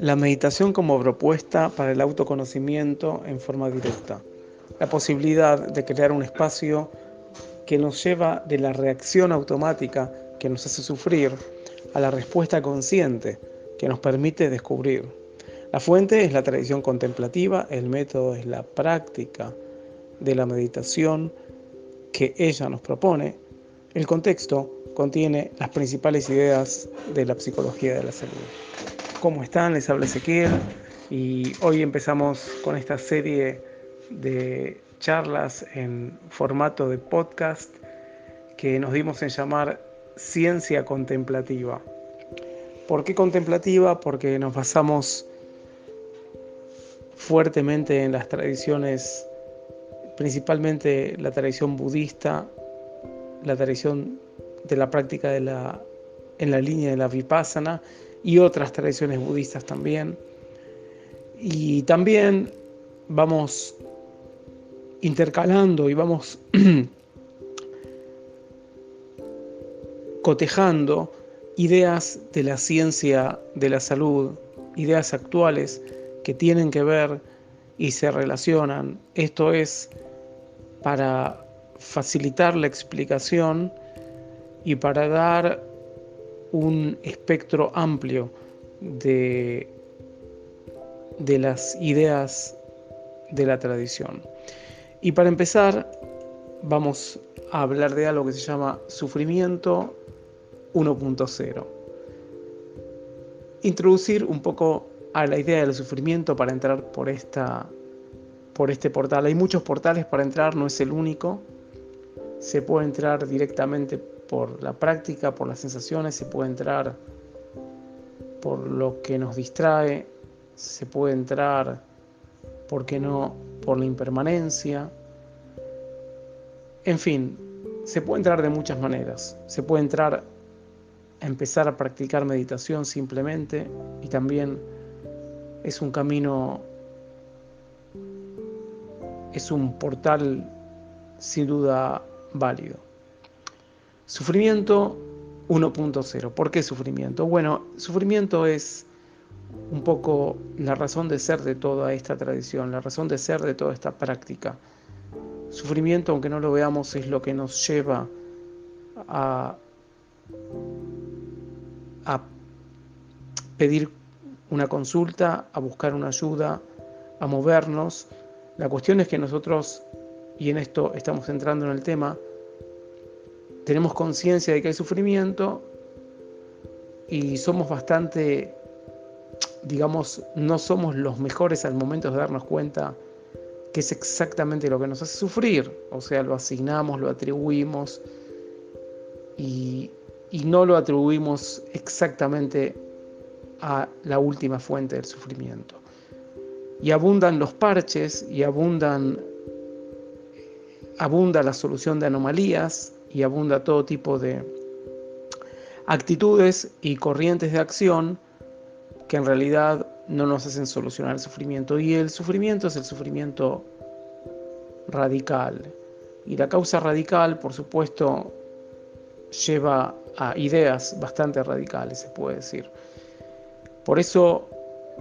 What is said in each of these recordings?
La meditación como propuesta para el autoconocimiento en forma directa. La posibilidad de crear un espacio que nos lleva de la reacción automática que nos hace sufrir a la respuesta consciente que nos permite descubrir. La fuente es la tradición contemplativa, el método es la práctica de la meditación que ella nos propone. El contexto contiene las principales ideas de la psicología de la salud. ¿Cómo están? Les habla Ezequiel y hoy empezamos con esta serie de charlas en formato de podcast que nos dimos en llamar Ciencia Contemplativa. ¿Por qué contemplativa? Porque nos basamos fuertemente en las tradiciones, principalmente la tradición budista, la tradición de la práctica en la línea de la Vipassana y otras tradiciones budistas también. Y también vamos intercalando y vamos cotejando ideas de la ciencia de la salud, ideas actuales que tienen que ver y se relacionan. Esto es para facilitar la explicación y para dar un espectro amplio de las ideas de la tradición. Y para empezar, vamos a hablar de algo que se llama sufrimiento 1.0. Introducir un poco a la idea del sufrimiento para entrar por este portal. Hay muchos portales para entrar, no es el único. Se puede entrar directamente por la práctica, por las sensaciones, se puede entrar por lo que nos distrae, se puede entrar, ¿por qué no?, por la impermanencia. En fin, se puede entrar de muchas maneras. Se puede entrar a empezar a practicar meditación simplemente, y también es un camino, es un portal sin duda válido. Sufrimiento 1.0. ¿Por qué sufrimiento? Bueno, sufrimiento es un poco la razón de ser de toda esta tradición, la razón de ser de toda esta práctica. Sufrimiento, aunque no lo veamos, es lo que nos lleva a pedir una consulta, a buscar una ayuda, a movernos. La cuestión es que nosotros, y en esto estamos entrando en el tema, tenemos conciencia de que hay sufrimiento y somos bastante, digamos, no somos los mejores al momento de darnos cuenta que es exactamente lo que nos hace sufrir. O sea, lo asignamos, lo atribuimos y no lo atribuimos exactamente a la última fuente del sufrimiento. Y abundan los parches y abunda la solución de anomalías y abunda todo tipo de actitudes y corrientes de acción que en realidad no nos hacen solucionar el sufrimiento. Y el sufrimiento es el sufrimiento radical. Y la causa radical, por supuesto, lleva a ideas bastante radicales, se puede decir. Por eso,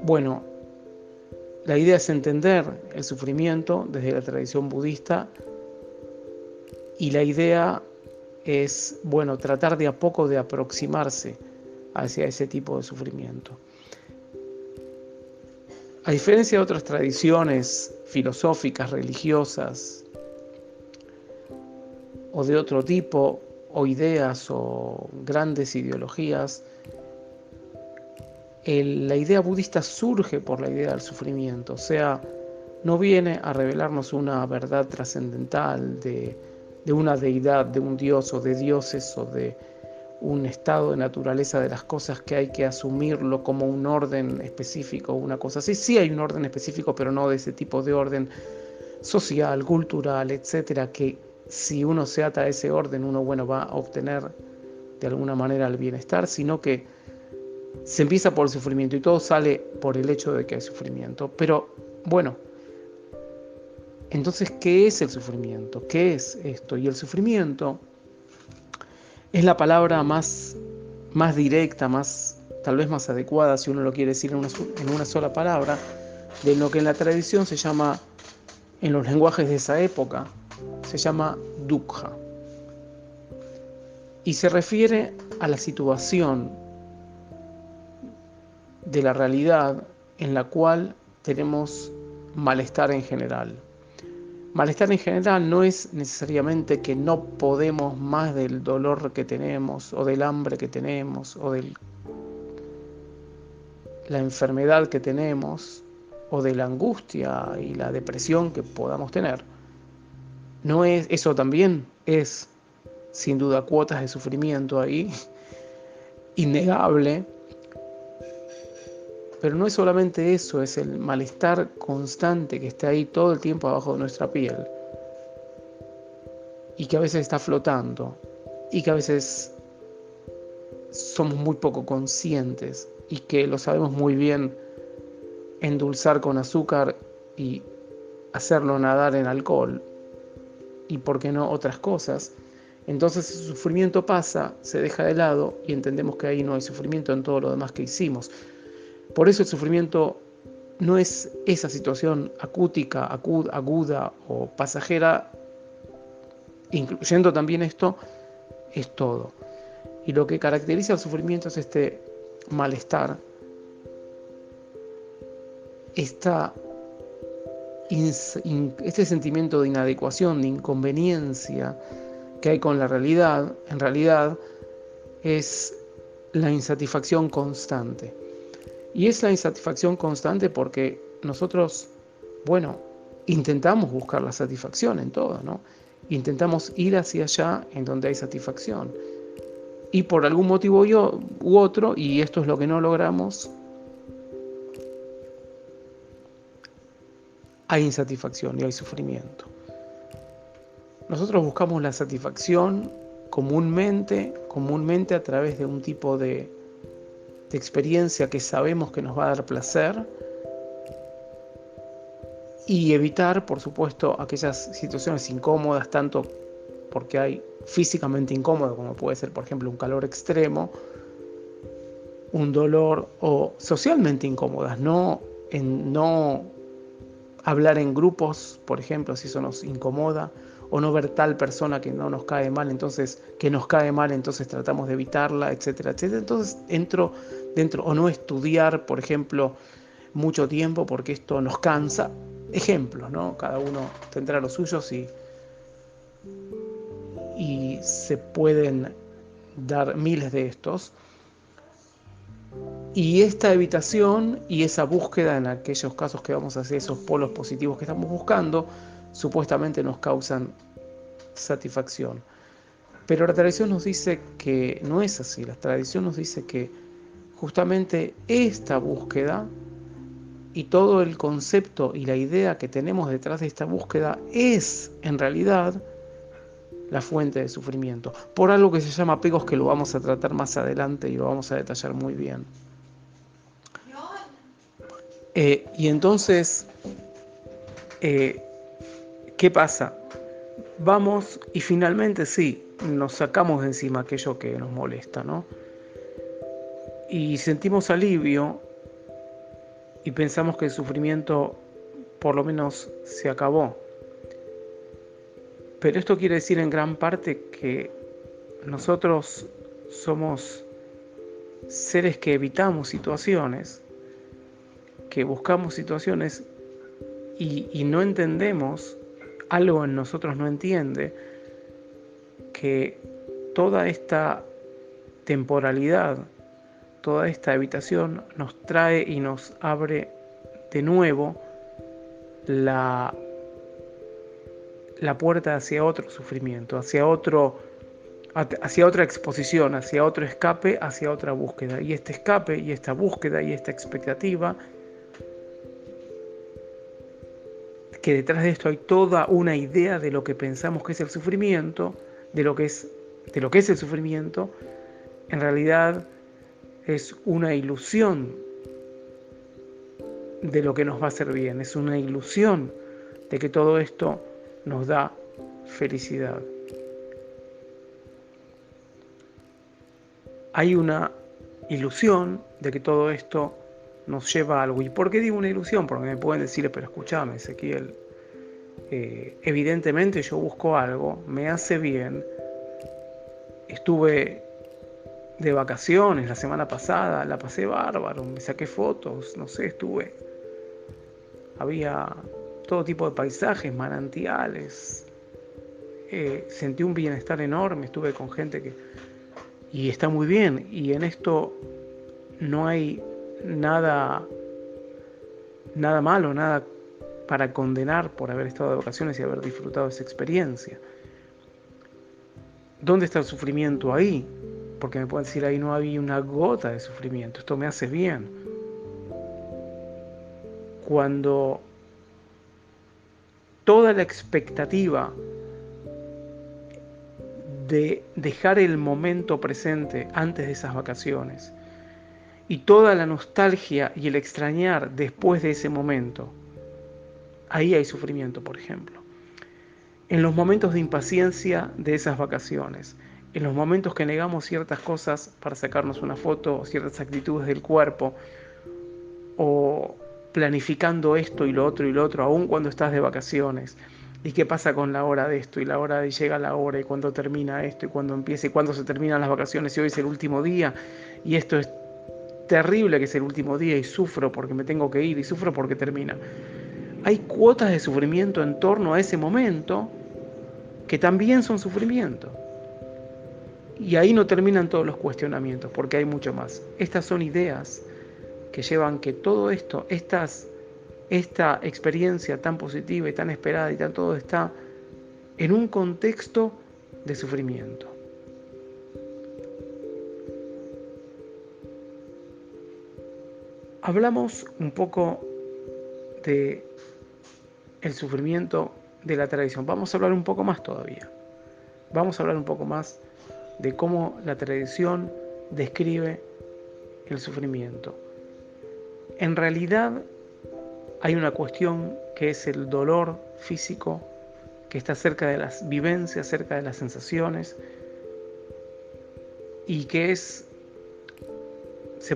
bueno, la idea es entender el sufrimiento desde la tradición budista, y la idea es, bueno, tratar de a poco de aproximarse hacia ese tipo de sufrimiento. A diferencia de otras tradiciones filosóficas, religiosas o de otro tipo, o ideas o grandes ideologías, la idea budista surge por la idea del sufrimiento. O sea, no viene a revelarnos una verdad trascendental de una deidad, de un dios o de dioses o de un estado de naturaleza de las cosas que hay que asumirlo como un orden específico o una cosa así. Sí hay un orden específico, pero no de ese tipo de orden social, cultural, etcétera, que si uno se ata a ese orden, uno, bueno, va a obtener de alguna manera el bienestar, sino que se empieza por el sufrimiento y todo sale por el hecho de que hay sufrimiento. Pero, bueno, entonces, ¿qué es el sufrimiento? ¿Qué es esto? Y el sufrimiento es la palabra más directa, más tal vez más adecuada, si uno lo quiere decir en una sola palabra, de lo que en la tradición se llama, en los lenguajes de esa época, se llama dukkha. Y se refiere a la situación de la realidad en la cual tenemos malestar en general. Malestar en general no es necesariamente que no podemos más del dolor que tenemos, o del hambre que tenemos, o de la enfermedad que tenemos, o de la angustia y la depresión que podamos tener. No es, eso también es, sin duda, cuotas de sufrimiento ahí, innegable. Pero no es solamente eso, es el malestar constante que está ahí todo el tiempo abajo de nuestra piel y que a veces está flotando y que a veces somos muy poco conscientes y que lo sabemos muy bien endulzar con azúcar y hacerlo nadar en alcohol y por qué no otras cosas. Entonces ese sufrimiento pasa, se deja de lado y entendemos que ahí no hay sufrimiento en todo lo demás que hicimos. Por eso el sufrimiento no es esa situación acútica, aguda o pasajera, incluyendo también esto, es todo. Y lo que caracteriza el sufrimiento es este malestar, este sentimiento de inadecuación, de inconveniencia que hay con la realidad. En realidad es la insatisfacción constante. Y es la insatisfacción constante porque nosotros, intentamos buscar la satisfacción en todo, ¿no? Intentamos ir hacia allá en donde hay satisfacción. Y por algún motivo u otro, y esto es lo que no logramos, hay insatisfacción y hay sufrimiento. Nosotros buscamos la satisfacción comúnmente a través de un tipo de experiencia que sabemos que nos va a dar placer y evitar, por supuesto, aquellas situaciones incómodas, tanto porque hay físicamente incómodo, como puede ser, por ejemplo, un calor extremo, un dolor, o socialmente incómodas, no hablar en grupos, por ejemplo, si eso nos incomoda, o no ver tal persona que no nos cae mal, entonces tratamos de evitarla, etcétera, etcétera. Entonces entro dentro, o no estudiar, por ejemplo, mucho tiempo porque esto nos cansa. Ejemplos, ¿no? Cada uno tendrá los suyos y se pueden dar miles de estos. Y esta evitación y esa búsqueda en aquellos casos que vamos hacia esos polos positivos que estamos buscando, supuestamente nos causan satisfacción. Pero la tradición nos dice que no es así. La tradición nos dice que justamente esta búsqueda y todo el concepto y la idea que tenemos detrás de esta búsqueda es, en realidad, la fuente de sufrimiento. Por algo que se llama apegos, que lo vamos a tratar más adelante y lo vamos a detallar muy bien. Y entonces, ¿qué pasa? Vamos y finalmente sí, nos sacamos de encima aquello que nos molesta, ¿no? Y sentimos alivio y pensamos que el sufrimiento por lo menos se acabó. Pero esto quiere decir en gran parte que nosotros somos seres que evitamos situaciones, que buscamos situaciones y no entendemos, algo en nosotros no entiende, que toda esta temporalidad, toda esta evitación nos trae y nos abre de nuevo la puerta hacia otro sufrimiento, hacia otra exposición, hacia otro escape, hacia otra búsqueda. Y este escape y esta búsqueda y esta expectativa, que detrás de esto hay toda una idea de lo que pensamos que es el sufrimiento, de lo que es el sufrimiento, en realidad es una ilusión de lo que nos va a hacer bien, es una ilusión de que todo esto nos da felicidad. Hay una ilusión de que todo esto nos lleva a algo. ¿Y por qué digo una ilusión? Porque me pueden decir, pero escúchame, Ezequiel, evidentemente yo busco algo, me hace bien, estuve de vacaciones la semana pasada, la pasé bárbaro, me saqué fotos, no sé, había todo tipo de paisajes, manantiales, sentí un bienestar enorme, estuve con gente y está muy bien, y en esto no hay nada malo, nada para condenar por haber estado de vacaciones y haber disfrutado esa experiencia. ¿Dónde está el sufrimiento ahí? Porque me pueden decir, ahí no había una gota de sufrimiento, esto me hace bien. Cuando toda la expectativa de dejar el momento presente antes de esas vacaciones y toda la nostalgia y el extrañar después de ese momento, ahí hay sufrimiento, por ejemplo. En los momentos de impaciencia de esas vacaciones, en los momentos que negamos ciertas cosas para sacarnos una foto, o ciertas actitudes del cuerpo, o planificando esto y lo otro, aún cuando estás de vacaciones. ¿Y qué pasa con la hora de esto? Y la hora de llega la hora, y cuando termina esto, y cuando empieza, y cuando se terminan las vacaciones, y hoy es el último día, y esto es terrible que es el último día, y sufro porque me tengo que ir, y sufro porque termina. Hay cuotas de sufrimiento en torno a ese momento que también son sufrimiento. Y ahí no terminan todos los cuestionamientos, porque hay mucho más. Estas son ideas que llevan que todo esto, esta experiencia tan positiva y tan esperada y tan todo está en un contexto de sufrimiento. Hablamos un poco de el sufrimiento de la tradición. Vamos a hablar un poco más todavía. Vamos a hablar un poco más de cómo la tradición describe el sufrimiento. En realidad hay una cuestión que es el dolor físico, que está cerca de las vivencias, cerca de las sensaciones, y que se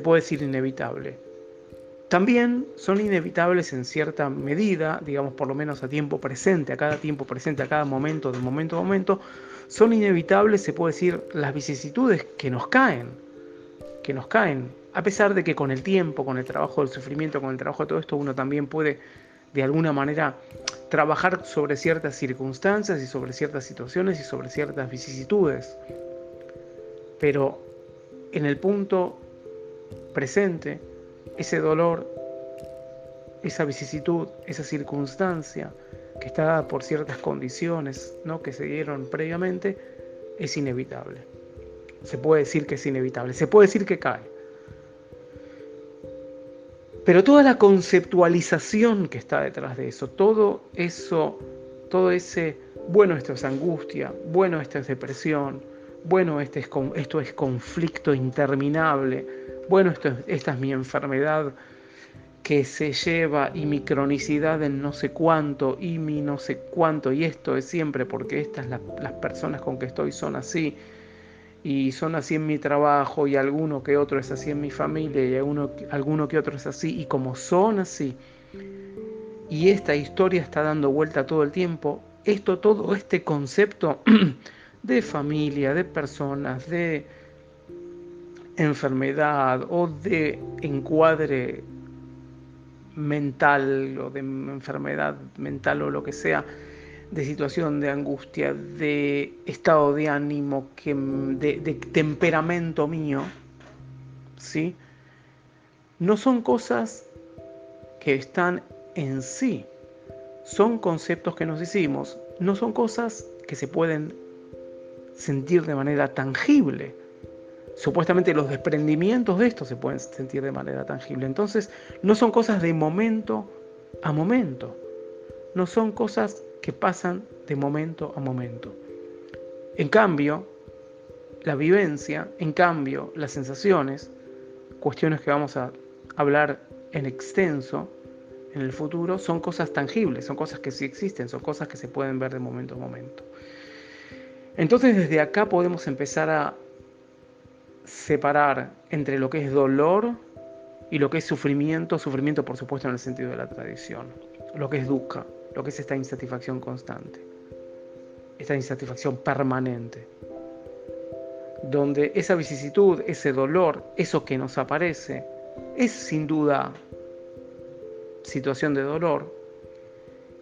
puede decir, inevitable. También son inevitables en cierta medida, digamos por lo menos a tiempo presente, a cada momento, de momento a momento, son inevitables, se puede decir, las vicisitudes que nos caen, a pesar de que con el tiempo, con el trabajo del sufrimiento, con el trabajo de todo esto, uno también puede de alguna manera trabajar sobre ciertas circunstancias y sobre ciertas situaciones y sobre ciertas vicisitudes. Pero en el punto presente, ese dolor, esa vicisitud, esa circunstancia que está dada por ciertas condiciones, ¿no?, que se dieron previamente, es inevitable. Se puede decir que es inevitable, se puede decir que cae. Pero toda la conceptualización que está detrás de eso, todo ese, bueno, esto es angustia, bueno, esto es depresión, bueno, esto es conflicto interminable, bueno, esta es mi enfermedad que se lleva, y mi cronicidad en no sé cuánto, y mi no sé cuánto, y esto es siempre porque las personas con que estoy son así, y son así en mi trabajo, y alguno que otro es así en mi familia, y alguno que otro es así, y como son así, y esta historia está dando vuelta todo el tiempo, todo este concepto de familia, de personas, de enfermedad o de encuadre mental o de enfermedad mental o lo que sea, de situación de angustia, de estado de ánimo, de temperamento mío, ¿sí? No son cosas que están en sí, son conceptos que nos hicimos, no son cosas que se pueden sentir de manera tangible. Supuestamente los desprendimientos de esto se pueden sentir de manera tangible. Entonces, no son cosas de momento a momento. No son cosas que pasan de momento a momento. En cambio, la vivencia, en cambio, las sensaciones, cuestiones que vamos a hablar en extenso en el futuro, son cosas tangibles, son cosas que sí existen, son cosas que se pueden ver de momento a momento. Entonces, desde acá podemos empezar a separar entre lo que es dolor y lo que es sufrimiento, sufrimiento por supuesto en el sentido de la tradición, lo que es dukkha, lo que es esta insatisfacción constante, esta insatisfacción permanente, donde esa vicisitud, ese dolor, eso que nos aparece, es sin duda situación de dolor,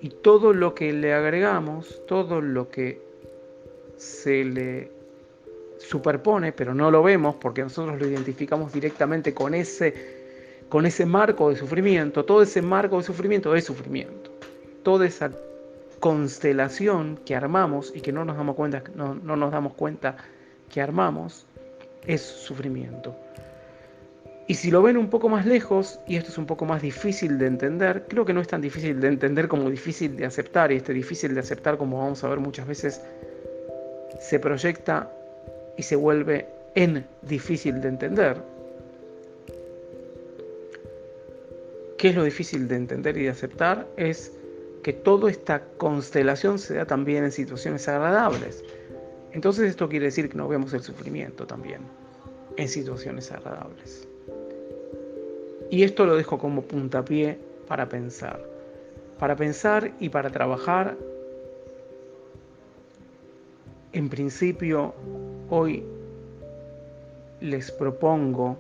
y todo lo que le agregamos, todo lo que se le superpone, pero no lo vemos porque nosotros lo identificamos directamente con ese marco de sufrimiento, todo ese marco de sufrimiento es sufrimiento. Toda esa constelación que armamos y que no nos damos cuenta que armamos es sufrimiento. Y si lo ven un poco más lejos, y esto es un poco más difícil de entender, creo que no es tan difícil de entender como difícil de aceptar, y este difícil de aceptar, como vamos a ver muchas veces, se proyecta y se vuelve en difícil de entender. ¿Qué es lo difícil de entender y de aceptar? Es que toda esta constelación se da también en situaciones agradables. Entonces esto quiere decir que no vemos el sufrimiento también en situaciones agradables. Y esto lo dejo como puntapié para pensar y para trabajar. En principio, hoy les propongo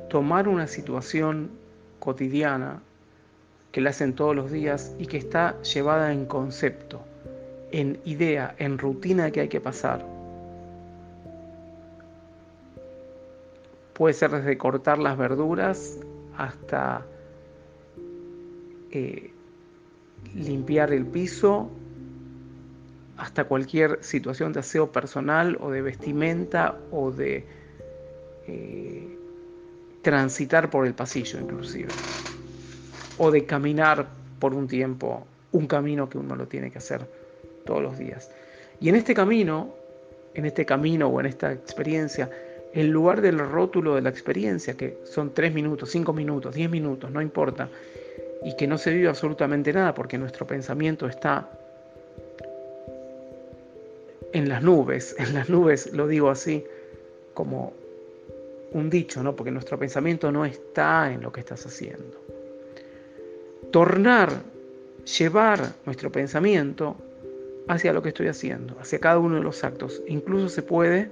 tomar una situación cotidiana que la hacen todos los días y que está llevada en concepto, en idea, en rutina que hay que pasar. Puede ser desde cortar las verduras hasta limpiar el piso, hasta cualquier situación de aseo personal o de vestimenta o de transitar por el pasillo inclusive, o de caminar por un tiempo, un camino que uno lo tiene que hacer todos los días. Y en este camino o en esta experiencia, en lugar del rótulo de la experiencia, que son 3 minutos, 5 minutos, 10 minutos, no importa, y que no se vive absolutamente nada porque nuestro pensamiento está en las nubes lo digo así como un dicho, ¿no? Porque nuestro pensamiento no está en lo que estás haciendo. Llevar nuestro pensamiento hacia lo que estoy haciendo, hacia cada uno de los actos. Incluso se puede,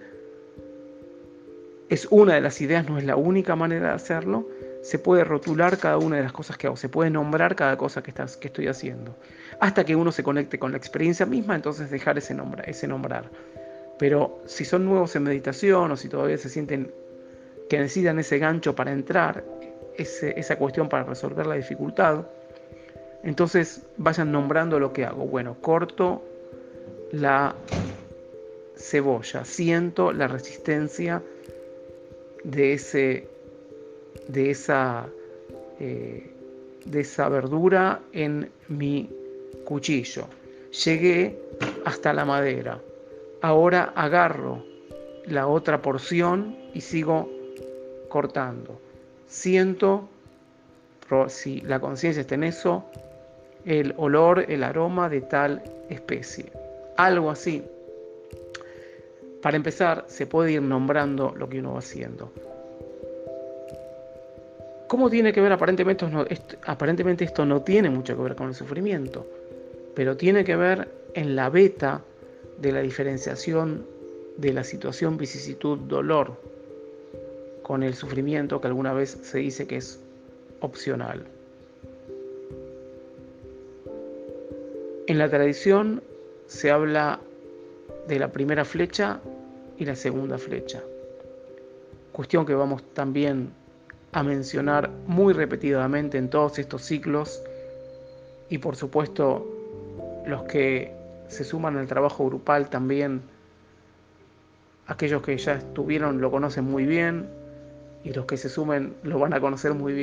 es una de las ideas, no es la única manera de hacerlo, se puede rotular cada una de las cosas que hago, se puede nombrar cada cosa que estoy haciendo, hasta que uno se conecte con la experiencia misma, entonces dejar ese nombrar. Pero si son nuevos en meditación o si todavía se sienten que necesitan ese gancho para entrar, esa cuestión para resolver la dificultad, entonces vayan nombrando lo que hago. Bueno, corto la cebolla, siento la resistencia de esa verdura en mi cuchillo. Llegué hasta la madera. Ahora agarro la otra porción y sigo cortando. Siento, si la conciencia está en eso, el olor, el aroma de tal especie. Algo así. Para empezar, se puede ir nombrando lo que uno va haciendo. ¿Cómo tiene que ver? Aparentemente esto no tiene mucho que ver con el sufrimiento, pero tiene que ver en la beta de la diferenciación de la situación vicisitud-dolor con el sufrimiento que alguna vez se dice que es opcional. En la tradición se habla de la primera flecha y la segunda flecha, cuestión que vamos también a mencionar muy repetidamente en todos estos ciclos, y por supuesto los que se suman al trabajo grupal también, aquellos que ya estuvieron lo conocen muy bien y los que se sumen lo van a conocer muy bien.